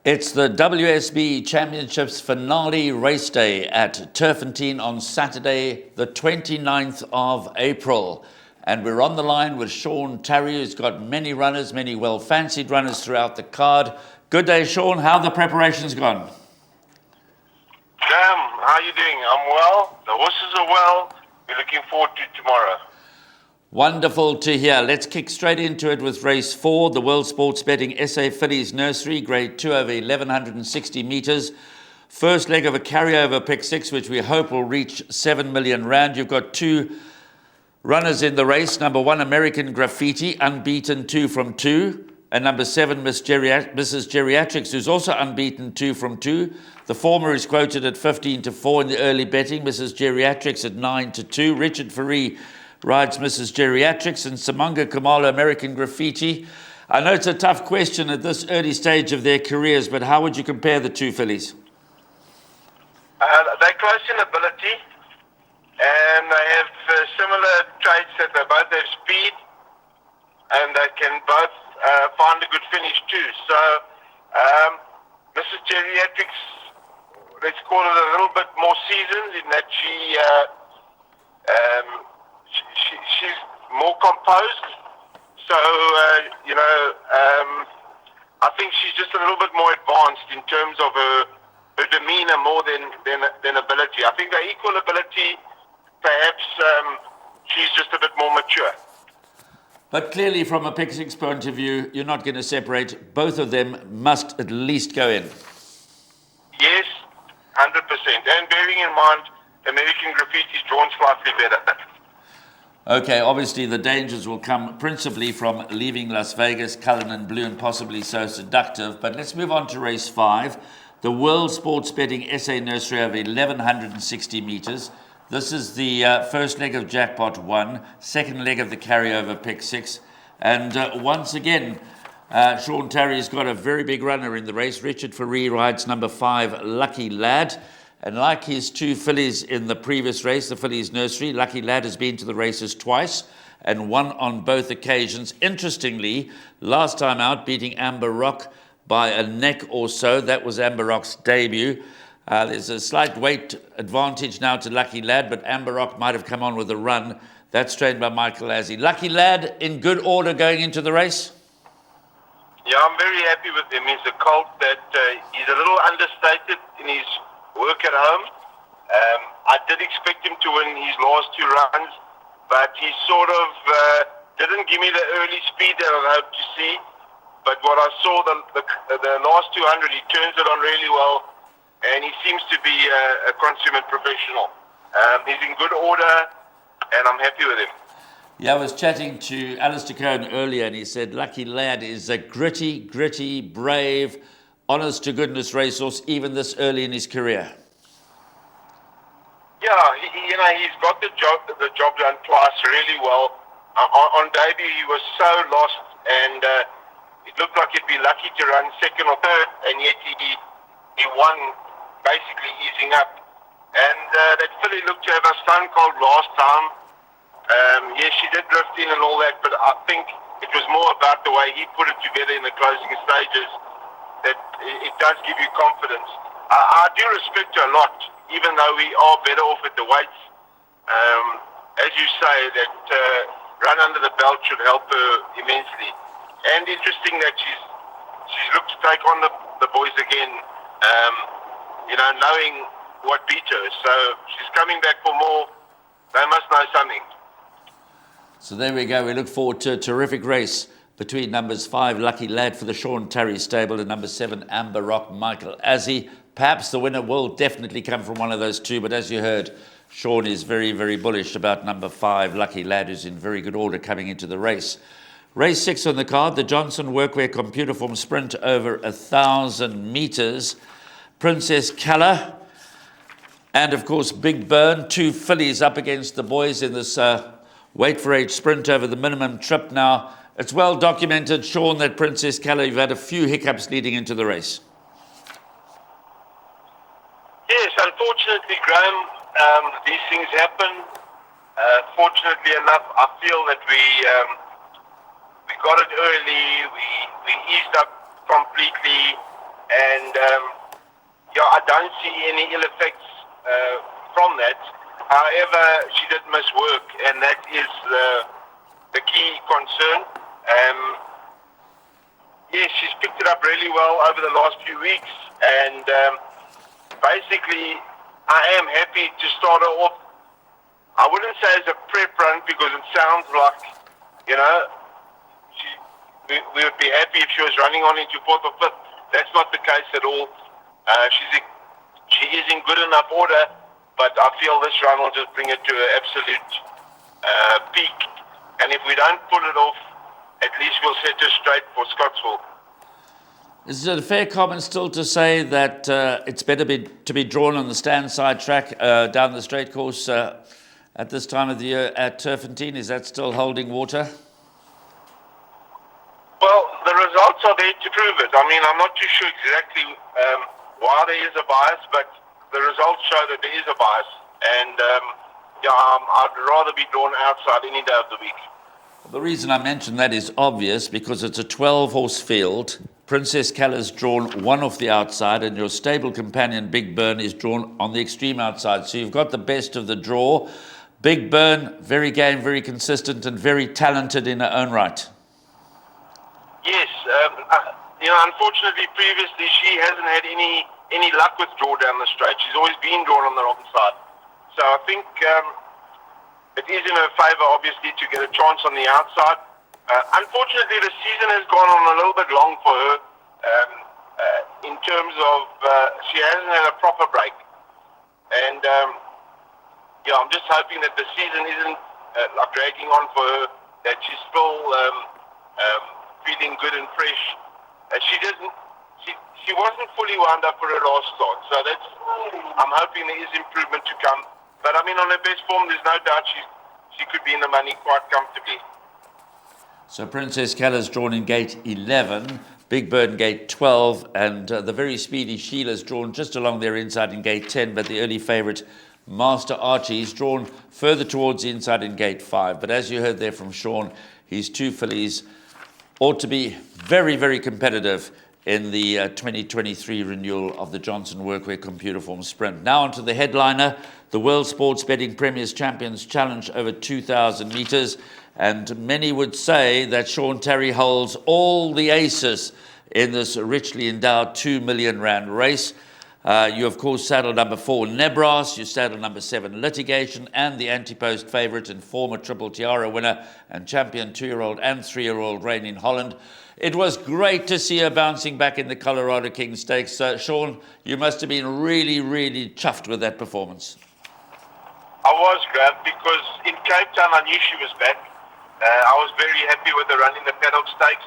It's the WSB Championships finale race day at Turffontein on Saturday, the 29th of April. And we're on the line with Sean Tarry, who's got many runners, many well-fancied runners throughout the card. Good day, Sean. How have the preparations gone? Sam, how are you doing? I'm well. The horses are well. We're looking forward to tomorrow. Wonderful to hear. Let's kick straight into it with race 4, the World Sports Betting SA Fillies Nursery, grade 2 over 1160 metres. First leg of a carryover pick 6, which we hope will reach 7 million rand. You've got 2 runners in the race. Number 1, American Graffiti, unbeaten 2 from 2. And number 7, Mrs. Geriatrics, who's also unbeaten 2 from 2. The former is quoted at 15-4 in the early betting. Mrs. Geriatrics at 9-2. Richard Faree rides Mrs. Geriatrics, and Samanga Kamala, American Graffiti. I know it's a tough question at this early stage of their careers, but how would you compare the 2 fillies? They're close in ability, and they have similar traits that they both have speed, and they can both find a good finish too. So, Mrs. Geriatrics, let's call it a little bit more seasoned in that she's more composed. So, I think she's just a little bit more advanced in terms of her demeanor more than ability. I think they're equal ability. Perhaps she's just a bit more mature. But clearly, from a pick 6 point of view, you're not going to separate. Both of them must at least go in. Yes, 100%. And bearing in mind, American Graffiti's drawn slightly better. Okay, obviously the dangers will come principally from leaving Las Vegas, Cullinan Blue, and possibly So Seductive. But let's move on to race 5, the World Sports Betting SA Nursery over 1160 metres. This is the first leg of Jackpot 1, second leg of the carryover pick 6. And once again, Sean Tarry's got a very big runner in the race. Richard Faree rides number 5, Lucky Lad. And like his 2 fillies in the previous race, the Fillies Nursery, Lucky Lad has been to the races twice and won on both occasions. Interestingly, last time out, beating Amber Rock by a neck or so. That was Amber Rock's debut. There's a slight weight advantage now to Lucky Lad, but Amber Rock might have come on with a run. That's trained by Michael Azzi. Lucky Lad in good order going into the race? Yeah, I'm very happy with him. He's a colt that he's a little understated in his work at home. I did expect him to win his last 2 runs, but he sort of didn't give me the early speed that I hoped to see. But what I saw, the last 200, he turns it on really well, and he seems to be a consummate professional. He's in good order, and I'm happy with him. Yeah, I was chatting to Alistair Cohen earlier, and he said Lucky Lad is a gritty, brave, honest to goodness racehorse, even this early in his career. Yeah, he's got the job done twice really well. On debut, he was so lost, and it looked like he'd be lucky to run second or third, and yet he won, basically easing up. And that filly looked to have a stone cold last time. Yes, she did drift in and all that, but I think it was more about the way he put it together in the closing stages that it does give you confidence. I do respect her a lot, even though we are better off at the weights. As you say, that run under the belt should help her immensely. And interesting that she's looked to take on the boys again, knowing what beat her. So she's coming back for more. They must know something. So there we go. We look forward to a terrific race between numbers 5, Lucky Lad for the Sean Tarry stable, and number 7, Amber Rock, Michael Azzi. Perhaps the winner will definitely come from one of those 2, but as you heard, Sean is very, very bullish about number 5, Lucky Lad, who's in very good order coming into the race. Race 6 on the card, the Johnson Workwear Computer Form Sprint over 1,000 metres. Princess Kala and, of course, Big Burn, 2 fillies up against the boys in this weight for age sprint over the minimum trip. Now, it's well documented, Sean, that Princess Kala, you've had a few hiccups leading into the race. Yes, unfortunately, Graham, these things happen. Fortunately enough, I feel that we got it early. We eased up completely. and I don't see any ill effects from that. However, she did miss work, and that is the key concern. Yes, she's picked it up really well over the last few weeks, and basically, I am happy to start her off. I wouldn't say as a prep run because it sounds like, we would be happy if she was running on into 4th or 5th. That's not the case at all. She is in good enough order, but I feel this run will just bring it to an absolute peak. And if we don't pull it off, at least we'll set her straight for Scottsville. Is it a fair comment still to say that it's better to be drawn on the stand-side track down the straight course at this time of the year at Turffontein? Is that still holding water? Well, the results are there to prove it. I mean, I'm not too sure exactly why there is a bias, but the results show that there is a bias. And I'd rather be drawn outside any day of the week. The reason I mention that is obvious because it's a 12-horse field. Princess Caller's drawn one off the outside, and your stable companion Big Burn is drawn on the extreme outside. So you've got the best of the draw. Big Burn, very game, very consistent, and very talented in her own right. Yes, unfortunately, previously she hasn't had any luck with draw down the straight. She's always been drawn on the wrong side. So I think it is in her favour, obviously, to get a chance on the outside. Unfortunately, the season has gone on a little bit long for her in terms of she hasn't had a proper break. And I'm just hoping that the season isn't dragging on for her, that she's still feeling good and fresh. She wasn't fully wound up for her last start, so I'm hoping there is improvement to come. But I mean, on her best form, there's no doubt she could be in the money quite comfortably. So Princess Caller's drawn in gate 11, Big Bird in gate 12, and the very speedy Sheila's drawn just along their inside in gate 10, but the early favourite Master Archie is drawn further towards the inside in gate 5. But as you heard there from Sean, his two fillies ought to be very, very competitive in the 2023 renewal of the Johnson Workwear Computer Form Sprint. Now onto the headliner, the World Sports Betting Premiers Champions Challenge over 2,000 metres. And many would say that Sean Tarry holds all the aces in this richly endowed R2 million race. You, of course, saddle number 4, Nebras. You saddle number 7, Litigation, and the anti-post favourite and former Triple Tiara winner and champion 2-year-old and 3-year-old Rain in Holland. It was great to see her bouncing back in the Colorado King Stakes. Sean, you must have been really, really chuffed with that performance. I was, Grab, because in Cape Town I knew she was back. I was very happy with the run in the Paddock Stakes,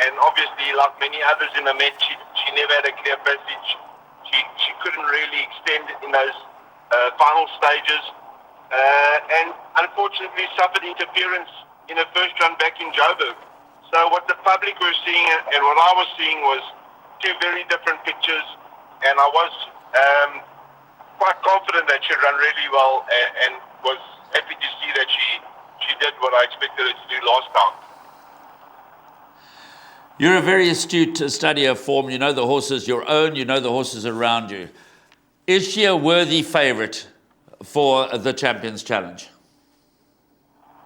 and obviously, like many others in the Met, she never had a clear passage. She couldn't really extend in those final stages, and unfortunately suffered interference in her first run back in Joburg. So what the public were seeing and what I was seeing was two very different pictures, and I was quite confident that she'd run really well, and was happy to see that she did what I expected her to do last time. You're a very astute studier of form. You know the horses your own, you know the horses around you. Is she a worthy favourite for the Champions Challenge?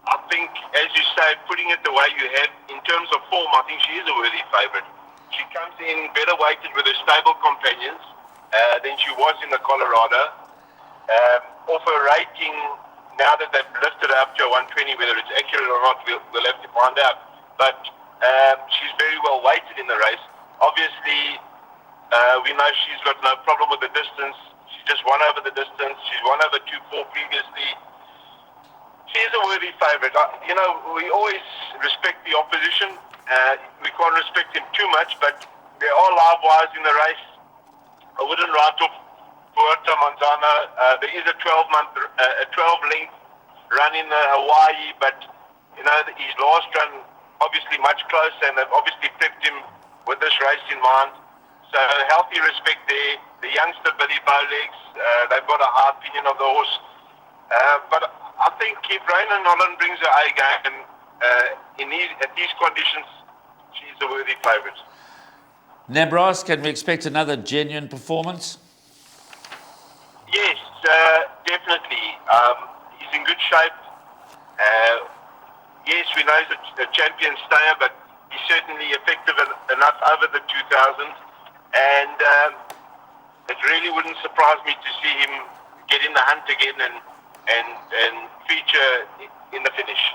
I think, as you say, putting it the way you have, in terms of form, I think she is a worthy favourite. She comes in better weighted with her stable companions than she was in the Colorado. Off her rating, now that they've lifted her up to a 120, whether it's accurate or not, we'll have to find out. But she's very well weighted in the race. Obviously, we know she's got no problem with the distance. She just won over the distance. She's won over 2-4 previously. She is a worthy favourite. We always respect the opposition. We can't respect him too much, but there are live wires in the race. I wouldn't write off Puerto Manzano. There is a 12-length run in Hawaii, but his last run obviously much closer, and they've obviously prepped him with this race in mind. So healthy respect there. The youngster Billy Bowlegs, they've got a high opinion of the horse. But I think if Rain in Holland brings her A game, at these conditions, she's a worthy favourite. Nebras, can we expect another genuine performance? Yes, definitely. He's in good shape. Yes, we know he's a champion stayer, but he's certainly effective enough over the 2000s. And it really wouldn't surprise me to see him get in the hunt again and feature in the finish.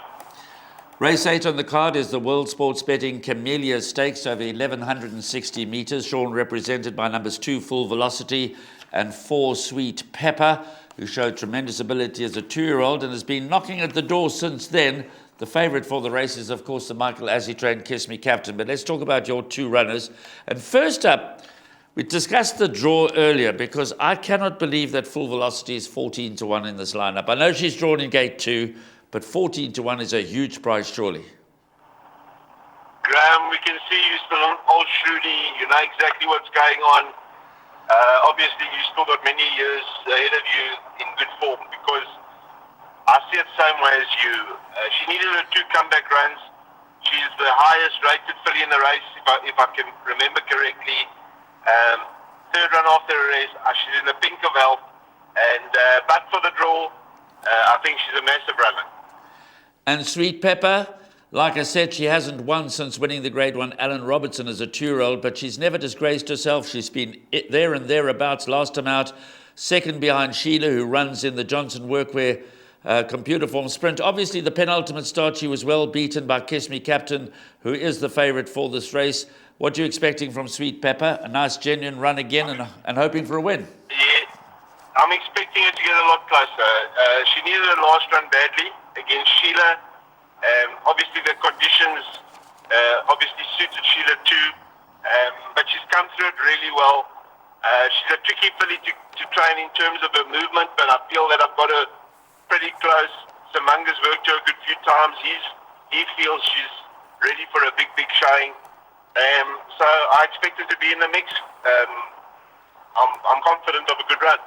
Race 8 on the card is the World Sports Betting Camellia Stakes over 1,160 metres. Sean represented by numbers 2 Full Velocity and 4 Sweet Pepper, who showed tremendous ability as a 2-year-old and has been knocking at the door since then. The favourite for the race is, of course, the Michael Azzi-trained Kiss Me Captain. But let's talk about your 2 runners. And first up, we discussed the draw earlier because I cannot believe that Full Velocity is 14-1 in this lineup. I know she's drawn in gate 2, but 14-1 is a huge price, surely. Graham, we can see you still on old Shruti. You know exactly what's going on. Obviously, you still got many years ahead of you in good form because I see it the same way as you. She needed her 2 comeback runs. She's the highest rated filly in the race, if I can remember correctly. 3rd run after the race, she's in the pink of health. And but for the draw, I think she's a massive runner. And Sweet Pepper, like I said, she hasn't won since winning the Grade 1 Alan Robertson as a 2-year-old, but she's never disgraced herself. She's been there and thereabouts. Last time out, second behind Sheila, who runs in the Johnson Workwear computer form sprint. Obviously, the penultimate start, she was well beaten by Kiss Me Captain, who is the favourite for this race. What are you expecting from Sweet Pepper? A nice, genuine run again and hoping for a win. Yeah, I'm expecting her to get a lot closer. She needed her last run badly against Sheila. Obviously, the conditions obviously suited Sheila too, but she's come through it really well. She's a tricky filly to train in terms of her movement, but I feel that I've got her pretty close. Samanga's worked her a good few times. He feels she's ready for a big showing. So I expect her to be in the mix. I'm confident of a good run.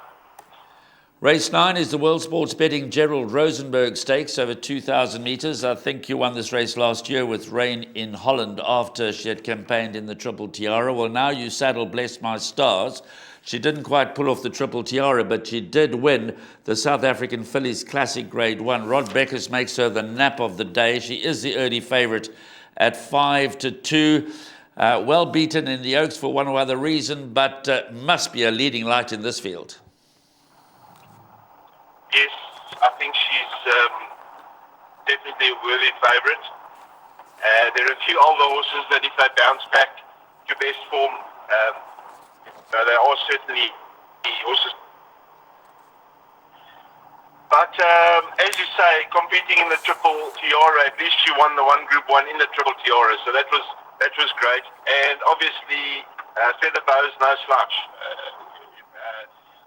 Race 9 is the World Sports Betting Gerald Rosenberg Stakes over 2,000 metres. I think you won this race last year with rain in Holland after she had campaigned in the Triple Tiara. Well, now you saddle Bless My Stars. She didn't quite pull off the Triple Tiara, but she did win the South African Fillies Classic Grade 1. Rod Beckers makes her the nap of the day. She is the early favourite at 5-2. Well beaten in the Oaks for one or other reason, but must be a leading light in this field. Yes, I think she's definitely a worthy favourite. There are a few older horses that if they bounce back to best form, they are certainly horses. But as you say, competing in the Triple Tiara, at least she won the one Group 1 in the Triple Tiara, so that was great. And obviously, Feather Bow's no slouch.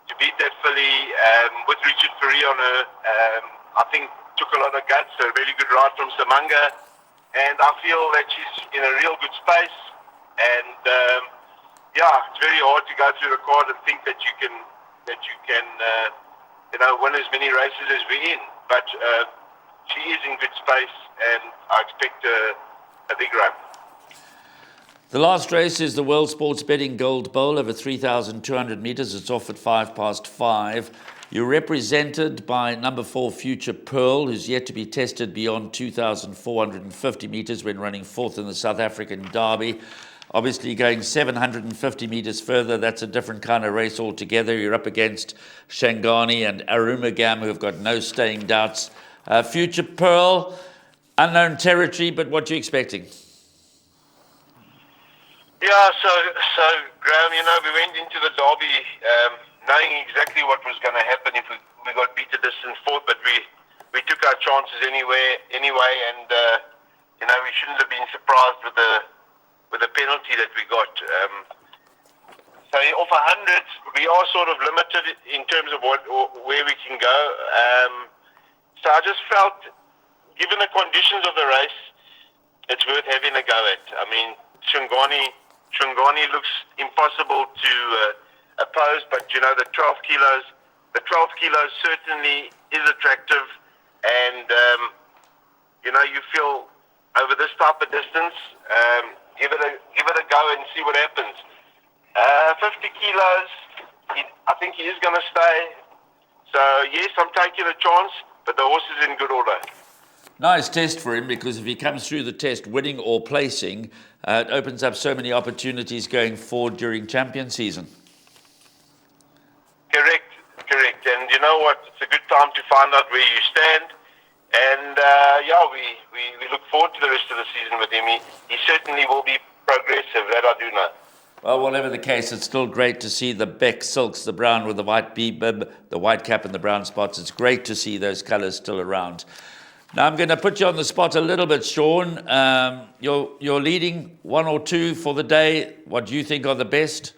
To beat that filly with Richard Ferry on her, I think took a lot of guts. A really good ride from Samanga, and I feel that she's in a real good space. And it's very hard to go through the card and think that you can win as many races as we're in. But she is in good space, and I expect a big run. The last race is the World Sports Betting Gold Bowl over 3,200 metres. It's off at 5:05. You're represented by number 4 Future Pearl, who's yet to be tested beyond 2,450 metres when running 4th in the South African Derby. Obviously going 750 metres further, that's a different kind of race altogether. You're up against Shangani and Arumagam, who have got no staying doubts. Future Pearl, unknown territory, but what are you expecting? Yeah, so Graham, we went into the Derby knowing exactly what was going to happen if we got beat a distance 4th, but we took our chances anyway, and we shouldn't have been surprised with the penalty that we got. So off 100, we are sort of limited in terms of where we can go. So I just felt, given the conditions of the race, it's worth having a go at. I mean, Shangani looks impossible to oppose, but the 12 kilos certainly is attractive, and you feel over this type of distance, give it a go and see what happens. 50 kilos, I think he is going to stay. So yes, I'm taking a chance, but the horse is in good order. Nice test for him, because if he comes through the test winning or placing, it opens up so many opportunities going forward during champion season. Correct. And you know what? It's a good time to find out where you stand. And we look forward to the rest of the season with him. He certainly will be progressive, that I do know. Well, whatever the case, it's still great to see the Beck Silks, the brown with the white bib, the white cap and the brown spots. It's great to see those colours still around. Now, I'm going to put you on the spot a little bit, Sean. You're leading one or two for the day. What do you think are the best?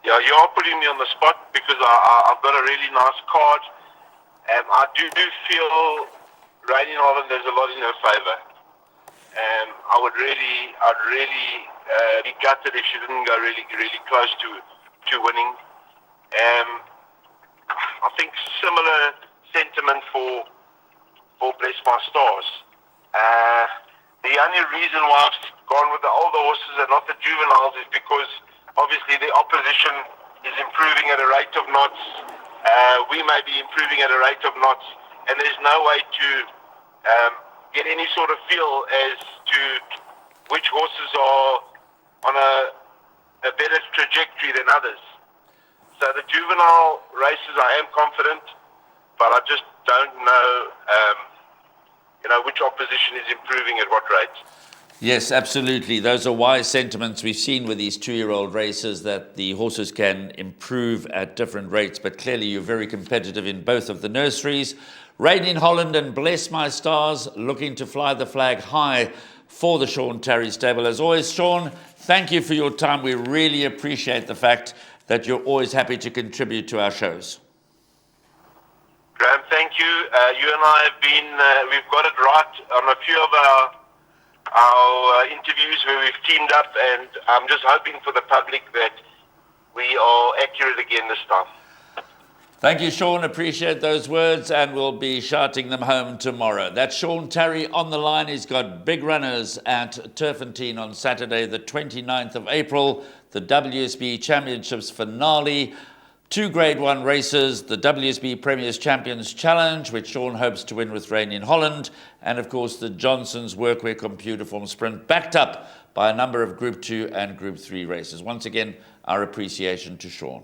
Yeah, you are putting me on the spot because I've got a really nice card. I do feel Rain in Holland, there's a lot in her favour. I'd really be gutted if she didn't go really close to winning. I think similar sentiment for Bless My Stars. The only reason why I've gone with the older horses and not the juveniles is because obviously the opposition is improving at a rate of knots. We may be improving at a rate of knots, and there's no way to get any sort of feel as to which horses are on a better trajectory than others. So the juvenile races, I am confident, but I just don't know, which opposition is improving at what rate. Yes, absolutely. Those are wise sentiments. We've seen with these 2-year-old races that the horses can improve at different rates, but clearly you're very competitive in both of the nurseries. Rain in Holland and Bless My Stars looking to fly the flag high for the Sean Tarry stable. As always, Sean, thank you for your time. We really appreciate the fact that you're always happy to contribute to our shows. Graham, thank you. You and I have been, we've got it right on a few of our interviews where we've teamed up, and I'm just hoping for the public that we are accurate again this time. Thank you, Sean. Appreciate those words, and we'll be shouting them home tomorrow. That's Sean Tarry on the line. He's got big runners at Turffontein on Saturday, the 29th of April, the WSB Championships finale. 2 Grade 1 races, the WSB Premiers Champions Challenge, which Sean hopes to win with Rain in Holland, and of course the Johnson's Workwear Computer Form Sprint, backed up by a number of Group 2 and Group 3 races. Once again, our appreciation to Sean.